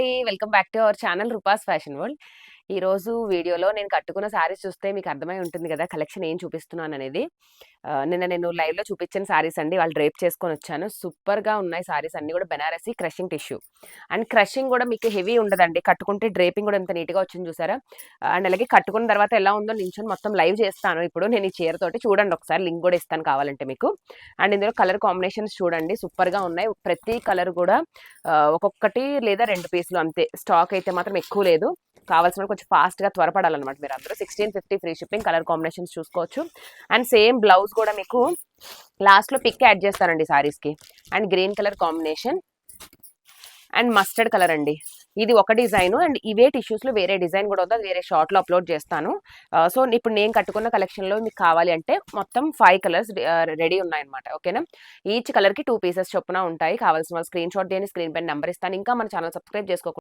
అండి. Welcome back to our channel Rupa's fashion world. ఈరోజు వీడియోలో నేను కట్టుకున్న శారీస్ చూస్తే మీకు అర్థమై ఉంటుంది కదా కలెక్షన్ ఏం చూపిస్తున్నాను అనేది. నిన్న నేను లైవ్లో చూపించిన శారీస్ అండి, వాళ్ళు డ్రేప్ చేసుకొని వచ్చాను. సూపర్గా ఉన్నాయి శారీస్ అన్నీ కూడా. Banarasi crushing tissue and crushing కూడా మీకు హెవీ ఉండదండి. కట్టుకుంటే డ్రేపింగ్ కూడా ఎంత నీట్గా వచ్చింది చూసారా. అండ్ అలాగే కట్టుకున్న తర్వాత ఎలా ఉందో నించొని మొత్తం లైవ్ చేస్తాను ఇప్పుడు నేను ఈ చీరతోటి. చూడండి ఒకసారి, లింక్ కూడా ఇస్తాను కావాలంటే మీకు. అండ్ ఇందులో కలర్ కాంబినేషన్స్ చూడండి, సూపర్గా ఉన్నాయి. ప్రతి కలర్ కూడా ఒక్కొక్కటి లేదా 2 పీసులు అంతే. స్టాక్ అయితే మాత్రం ఎక్కువ లేదు. కావాల్సిన కొంచెం ఫాస్ట్గా త్వరపడాలన్నమాట మీరు అందరూ. 1650 ఫ్రీ షిప్పింగ్. కలర్ కాంబినేషన్స్ చూసుకోవచ్చు. అండ్ సేమ్ బ్లౌజ్ కూడా మీకు లాస్ట్లో పిక్ యాడ్ చేస్తానండి సారీస్కి. And green colour combination and mustard colour అండి. ఇది ఒక డిజైన్. అండ్ ఇవే టిష్యూస్లో వేరే డిజైన్ కూడా ఉంది, అది వేరే షార్ట్లో అప్లోడ్ చేస్తాను. సో ఇప్పుడు నేను కట్టుకున్న కలెక్షన్లో మీకు కావాలి అంటే మొత్తం 5 కలర్స్ రెడీ ఉన్నాయన్నమాట. ఓకేనా. ఈచ్ కలర్కి 2 పీసెస్ చొప్పున ఉంటాయి. కావాల్సిన వాళ్ళు స్క్రీన్ షాట్ చేయండి, స్క్రీన్ పైన నెంబర్ ఇస్తాను. ఇంకా మన ఛానల్ సబ్స్క్రైబ్ చేసుకోకుండా